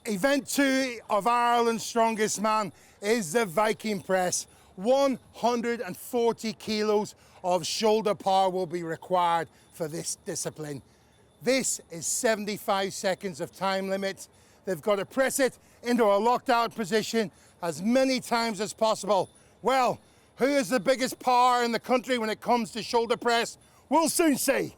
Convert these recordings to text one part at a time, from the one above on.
Event 2 of Ireland's Strongest Man is the Viking press. 140 kilos of shoulder power will be required for this discipline. This is 75 seconds of time limit. They've got to press it into a locked out position as many times as possible. Well, who is the biggest power in the country when it comes to shoulder press? We'll soon see.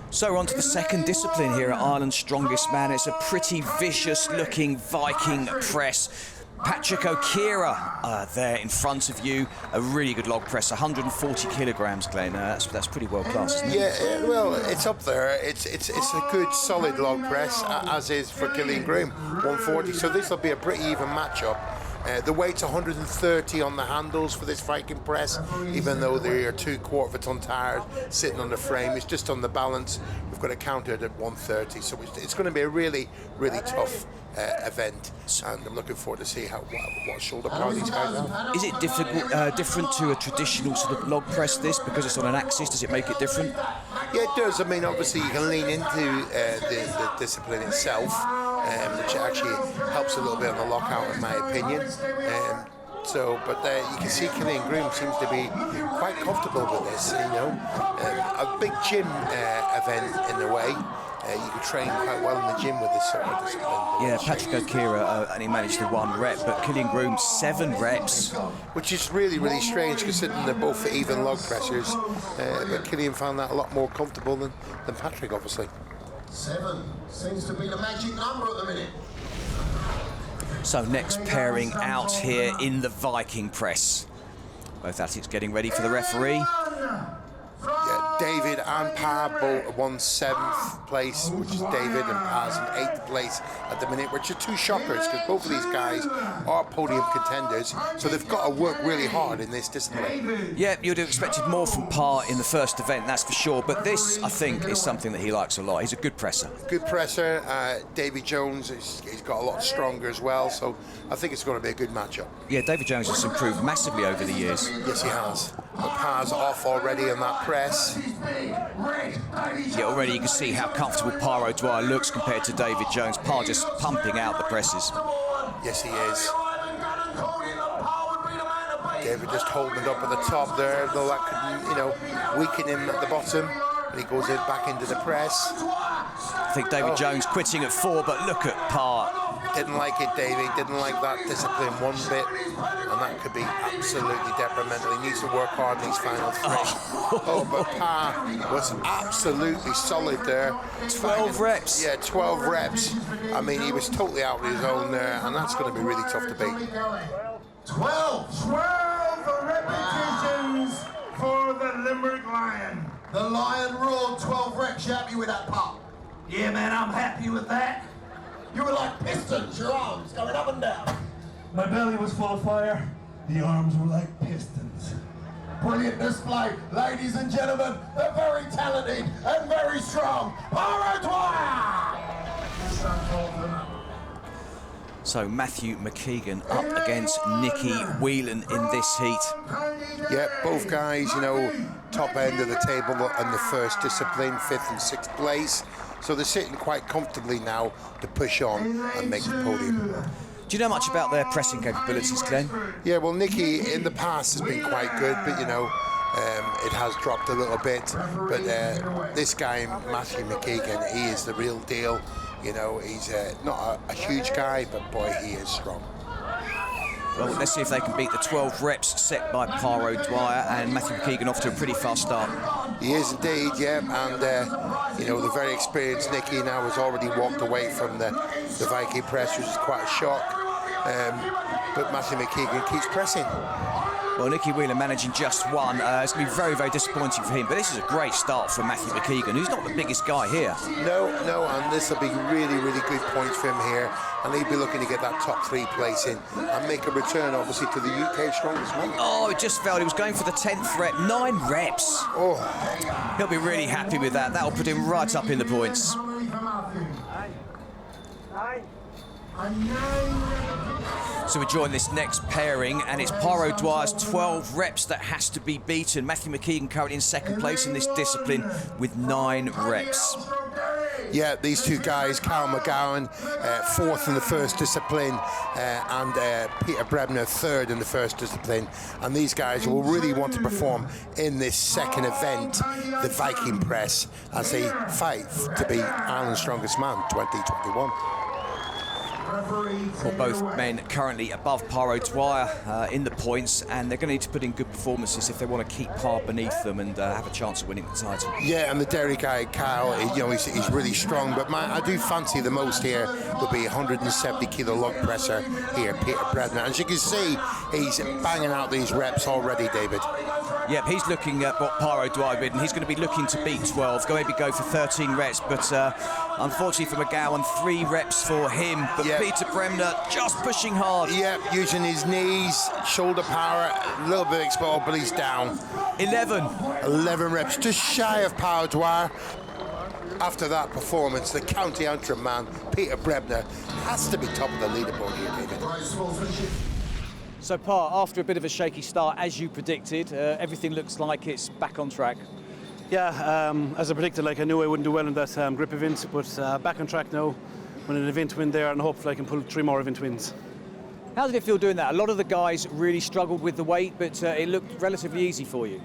So we're on to the second discipline here at Ireland's Strongest Man. It's a pretty vicious-looking Viking press. Patrick O'Keefe there in front of you, a really good log press, 140 kilograms, Glenn. That's pretty world class, isn't it? Yeah, well, it's up there. It's a good solid log press, as is for Cillein Groom, 140. So this will be a pretty even matchup. The weight's 130 on the handles for this Viking press, even though they are 2/4 of a ton tires sitting on the frame. It's just on the balance. We've got to counter it at 130, so it's going to be a really, really tough event, and I'm looking forward to see what shoulder power these guys have. Is it different to a traditional sort of log press, this, because it's on an axis? Does it make it different? Yeah, it does. I mean, obviously you can lean into the discipline itself, which actually helps a little bit on the lockout, in my opinion. But you can see Cillein Groom seems to be quite comfortable with this, you know. A big gym event in a way. You can train quite well in the gym with this sort of discipline. Yeah, Patrick O'Keefe, and he managed the 1 rep, but Cillein Groom 7 reps. Which is really, really strange, considering they're both even log pressers. But Cillein found that a lot more comfortable than Patrick, obviously. 7 seems to be the magic number at the minute. So next pairing out here in the Viking press. Both athletes getting ready for the referee. Yeah, David and Pa both won 7th place, which is David, and Pa's in 8th place at the minute, which are 2 shockers, because both of these guys are podium contenders, so they've got to work really hard in this discipline. Yeah, you'd have expected more from Pa in the first event, that's for sure, but this, I think, is something that he likes a lot. He's a good presser. Good presser. Davy Jones, he's got a lot stronger as well, so I think it's going to be a good matchup. Yeah, David Jones has improved massively over the years. Yes, he has. But Pa's off already in that press. Yeah, already you can see how comfortable Pa O'Dwyer looks compared to David Jones. Pa just pumping out the presses. Yes, he is. David just holding it up at the top there, though that could, you know, weaken him at the bottom. And he goes back into the press. I think David Jones quitting at 4, but look at Pa. Didn't like it, Davey. Didn't like that discipline one bit, and that could be absolutely detrimental. He needs to work hard in these final 3. But Pa was absolutely solid there. 12 reps. Yeah, 12 reps. I mean, he was totally out of his own there, and that's going to be really tough to beat. 12 repetitions for the Limerick Lion. The Lion roared 12 reps. You happy with that, Pa? Yeah, man, I'm happy with that. You were like pistons, your arms going up and down. My belly was full of fire. The arms were like pistons. Brilliant display, ladies and gentlemen. The very talented and very strong Pa O'Dwyer. So Matthew McKeegan up against Nicky Whelan in this heat. Yeah, both guys, you know, top end of the table in the first discipline, 5th and 6th place. So they're sitting quite comfortably now to push on and make the podium. Do you know much about their pressing capabilities, Glenn? Yeah, well, Nicky in the past has been quite good, but, you know, it has dropped a little bit. But this guy, Matthew McKeegan, he is the real deal. You know, he's not a huge guy, but boy, he is strong. Well, let's see if they can beat the 12 reps set by Pa O'Dwyer, and Matthew McKeegan off to a pretty fast start. He is indeed, yeah, and you know, the very experienced Nicky now has already walked away from the Viking press, which is quite a shock. But Matthew McKeegan keeps pressing. Well, Nicky Whelan managing just 1. It's going to be very, very disappointing for him, but this is a great start for Matthew McKeegan, who's not the biggest guy here. No, and this will be really, really good points for him here, and he'll be looking to get that top 3 place in and make a return, obviously, to the UK Strongest Man. Oh, it just failed. He was going for the 10th rep, 9 reps. Oh. He'll be really happy with that. That'll put him right up in the points. So we join this next pairing, and it's Paro Dwyer's 12 reps that has to be beaten. Matthew McKeegan currently in second place in this discipline with 9 reps. Yeah, these two guys, Carl McGowan, fourth in the first discipline, and Peter Brebner, third in the first discipline. And these guys will really want to perform in this second event, the Viking Press, as they fight to be Ireland's Strongest Man 2021. Well, both men currently above Paro Dwyer in the points, and they're going to need to put in good performances if they want to keep par beneath them and have a chance of winning the title. Yeah, and the Derry guy, Kyle, you know, he's really strong, but I do fancy the most here would be 170 kilo log presser here, Peter Brebner. As you can see, he's banging out these reps already, David. Yep, he's looking at what Paro Dwyer did, and he's going to be looking to beat 12, maybe go for 13 reps, but unfortunately for McGowan, 3 reps for him. But yep. Peter Brebner just pushing hard. Yep, using his knees, shoulder power, a little bit exposed, but he's down. 11 reps, just shy of Paro Dwyer. After that performance, the County Antrim man, Peter Brebner, has to be top of the leaderboard here, David. So, Pa, after a bit of a shaky start, as you predicted, everything looks like it's back on track. Yeah, as I predicted, like I knew I wouldn't do well in that grip event, but back on track now. When an event win there, and hopefully I can pull 3 more event wins. How did it feel doing that? A lot of the guys really struggled with the weight, but it looked relatively easy for you.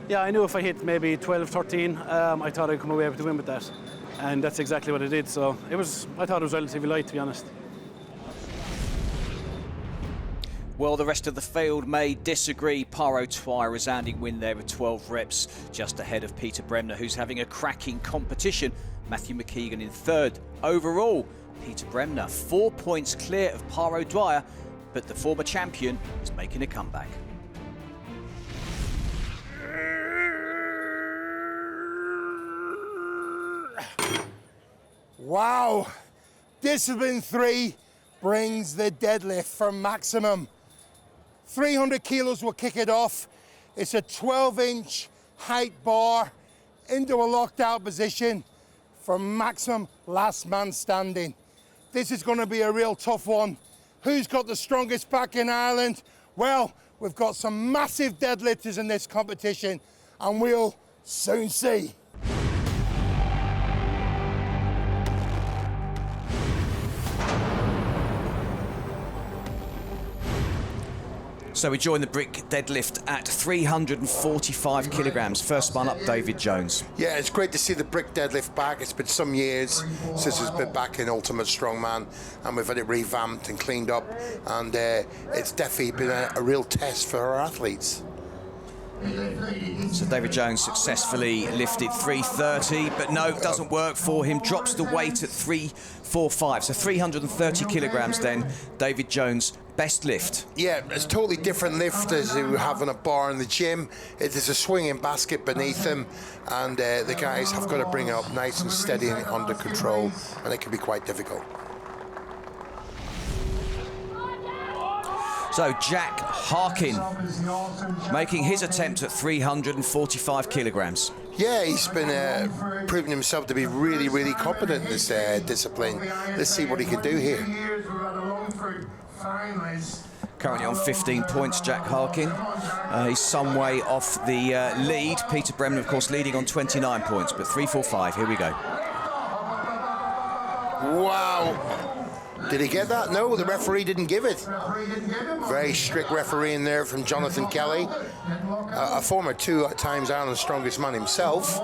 Yeah, I knew if I hit maybe 12, 13, I thought I'd come away with the win with that. And that's exactly what I did, so I thought it was relatively light, to be honest. Well, the rest of the field may disagree. Paro Dwyer, resounding win there with 12 reps, just ahead of Peter Brebner, who's having a cracking competition. Matthew McKeegan in third. Overall, Peter Brebner 4 points clear of Paro Dwyer, but the former champion is making a comeback. Wow. Discipline 3 brings the deadlift for maximum. 300 kilos will kick it off. It's a 12-inch height bar into a locked out position for maximum last man standing. This is going to be a real tough one. Who's got the strongest back in Ireland? Well, we've got some massive deadlifters in this competition, and we'll soon see. So we join the brick deadlift at 345 kilograms. First man up, David Jones. Yeah, it's great to see the brick deadlift back. It's been some years since it's been back in Ultimate Strongman, and we've had it revamped and cleaned up, and it's definitely been a real test for our athletes. So David Jones successfully lifted 330, but no, it doesn't work for him. Drops the weight at 345, so 330 kilograms then. David Jones, best lift. Yeah, it's totally different lift as you have on a bar in the gym. It is a swinging basket beneath them, and the guys have got to bring it up nice and steady and under control, and it can be quite difficult. So Jack Harkin making his attempt at 345 kilograms. Yeah, he's been proving himself to be really, really competent in this discipline. Let's see what he can do here. Currently on 15 points, Jack Harkin. He's some way off the lead. Peter Brebner, of course, leading on 29 points, but 345, here we go. Wow. Did he get that? No, the referee didn't give it. Very strict referee in there from Jonathan Kelly, a former 2 times Ireland's Strongest Man himself.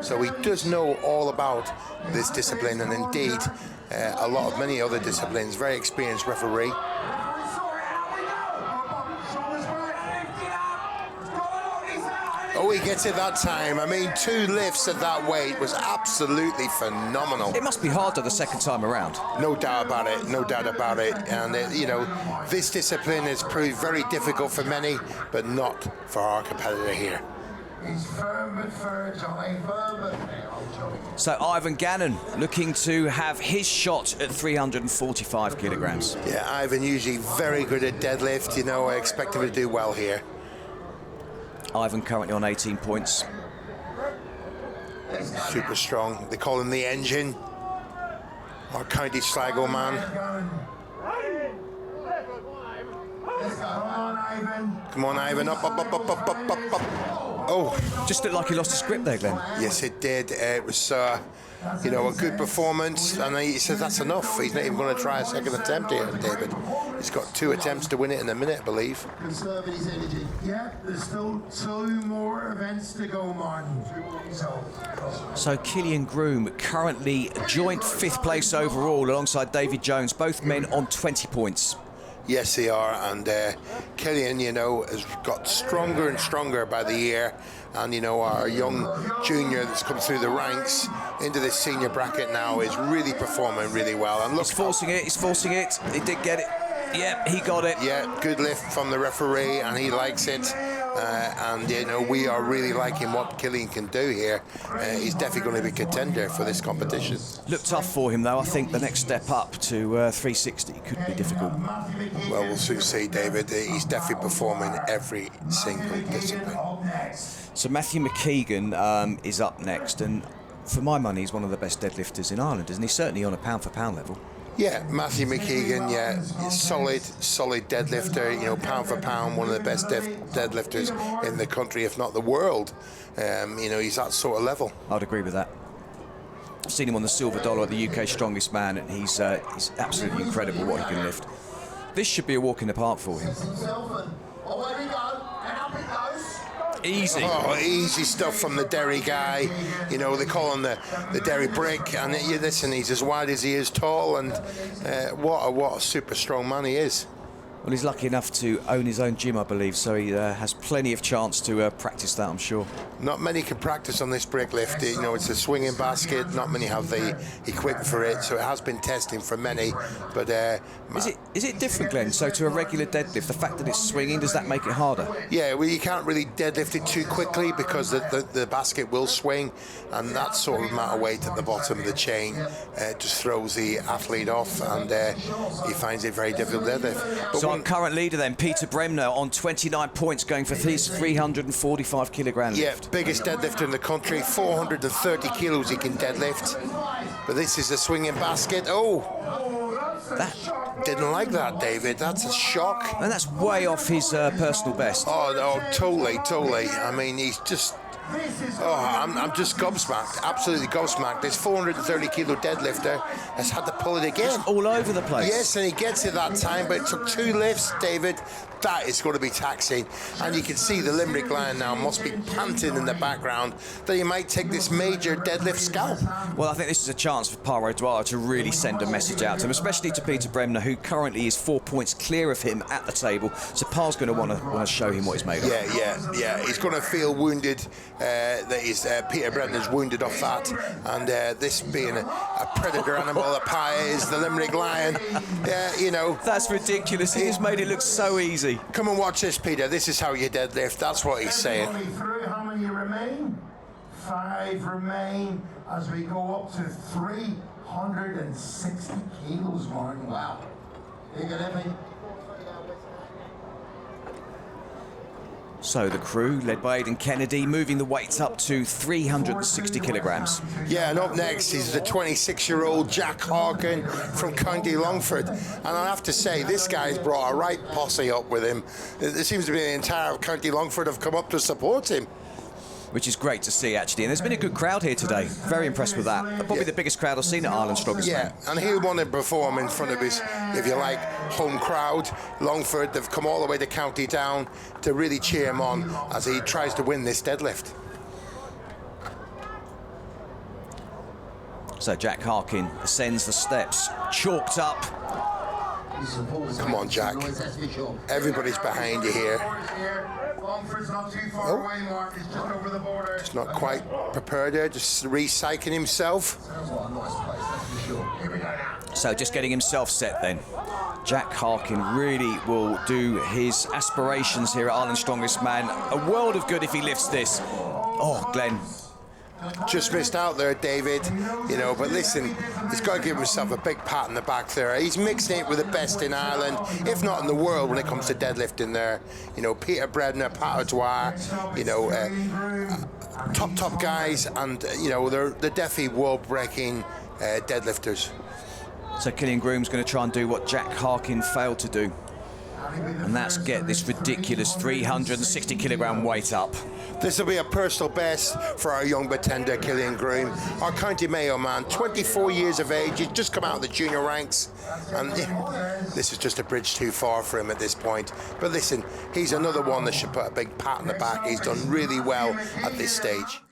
So he does know all about this discipline, and indeed a lot of many other disciplines. Very experienced referee. Oh, he gets it that time. I mean, 2 lifts at that weight was absolutely phenomenal. It must be harder the second time around. No doubt about it, no doubt about it. And, you know, this discipline has proved very difficult for many, but not for our competitor here. So Ivan Gannon looking to have his shot at 345 kilograms. Yeah, Ivan usually very good at deadlift. You know, I expect him to do well here. Ivan currently on 18 points. Super strong. They call him the engine. Our County Sligo man. Come on, Ivan. Up, up, up, up, up, up, up, up. Oh. Just looked like he lost his grip there, Glenn. Yes, it did. It was, you know, a good performance. And he says that's enough. He's not even going to try a second attempt here, David. He's got 2 attempts to win it in a minute, I believe. Conserve his energy. Yeah, there's still 2 more events to go, Martin. So Cillein Groom currently joint 5th place overall alongside David Jones, both men on 20 points. Yes, they are, and Cillein, you know, has got stronger and stronger by the year, and you know, our young junior that's come through the ranks into this senior bracket now is really performing really well. And look, he's forcing it, he did get it. Yep, he got it. Yeah, good lift from the referee, and he likes it. And you know, we are really liking what Cillein can do here. He's definitely going to be a contender for this competition. Looked tough for him though. I think the next step up to 360 could be difficult. Well, we'll soon see, David. He's definitely performing every single discipline. So Matthew McKeegan is up next, and for my money, he's one of the best deadlifters in Ireland, isn't he? Certainly on a pound-for-pound level. Yeah, Matthew McKeegan, yeah, solid deadlifter, you know, pound for pound, one of the best deadlifters in the country, if not the world. You know, he's that sort of level. I'd agree with that. I've seen him on the Silver Dollar, the UK Strongest Man, and he's absolutely incredible what he can lift. This should be a walk in the park for him. Easy. Oh, easy stuff from the Derry guy. You know, they call him the Derry Brick, and you listen, he's as wide as he is tall, and what a super strong man he is. Well, he's lucky enough to own his own gym, I believe, so he has plenty of chance to practice that, I'm sure. Not many can practice on this brick lift. You know, it's a swinging basket. Not many have the equipment for it, so it has been testing for many. But is it different, Glenn? So to a regular deadlift, the fact that it's swinging, does that make it harder? Yeah, well, you can't really deadlift it too quickly because the basket will swing, and that sort of amount of weight at the bottom of the chain just throws the athlete off, and he finds it very difficult to deadlift. But so our current leader then, Peter Bremner, on 29 points, going for his 345 kilogram lift. Yeah, biggest deadlifter in the country, 430 kilos he can deadlift. But this is a swinging basket. Oh, that didn't like that, David. That's a shock. And that's way off his personal best. Oh, no, totally. I mean, he's just... Oh, I'm just gobsmacked, absolutely gobsmacked. This 430 kilo deadlifter has had to pull it again. It's all over the place. Yes, and he gets it that time, but it took 2 lifts, David. That is going to be taxing. And you can see the Limerick Lion now must be panting in the background that he might take this major deadlift scalp. Well, I think this is a chance for Paro Dwyer to really send a message out to him, especially to Peter Bremner, who currently is 4 points clear of him at the table. So Par's going to want to show him what he's made of. Yeah. He's going to feel wounded. That is Peter Bremner's wounded off that, and this being a predator animal, a Pa is the Limerick Lion. You know. That's ridiculous. He just made it look so easy. Come and watch this, Peter. This is how you deadlift. That's what he's saying. How many remain? 5 remain as we go up to 360 kilos, Martin. Wow. You got everything. So the crew, led by Aidan Kennedy, moving the weights up to 360 kilograms. Yeah, and up next is the 26-year-old Jack Harkin from County Longford. And I have to say, this guy's brought a right posse up with him. There seems to be the entire County Longford have come up to support him. Which is great to see, actually. And there's been a good crowd here today. Very impressed with that. Probably the biggest crowd I've seen at Ireland's Strongest Man. Yeah, and he'll want to perform in front of his, if you like, home crowd. Longford, they've come all the way to County Down to really cheer him on as he tries to win this deadlift. So Jack Harkin ascends the steps, chalked up. Come on, Jack. Everybody's behind you here. Longford's not too far away, Mark. He's just over the border. Just not quite prepared there, just recycling himself. So just getting himself set then. Jack Harkin really will do his aspirations here at Ireland's Strongest Man a world of good if he lifts this. Oh, Glenn. Just missed out there, David. You know, but listen, he's got to give himself a big pat on the back there. He's mixing it with the best in Ireland, if not in the world, when it comes to deadlifting there. You know, Peter Bremner, Paro Dwyer, you know, top guys, and, you know, they're definitely world-breaking deadlifters. So Cillein Groom's going to try and do what Jack Harkin failed to do. And that's get this ridiculous 360 kilogram weight up. This will be a personal best for our young pretender, Cillein Groom, our County Mayo man, 24 years of age. He's just come out of the junior ranks, and this is just a bridge too far for him at this point. But listen, he's another one that should put a big pat on the back. He's done really well at this stage.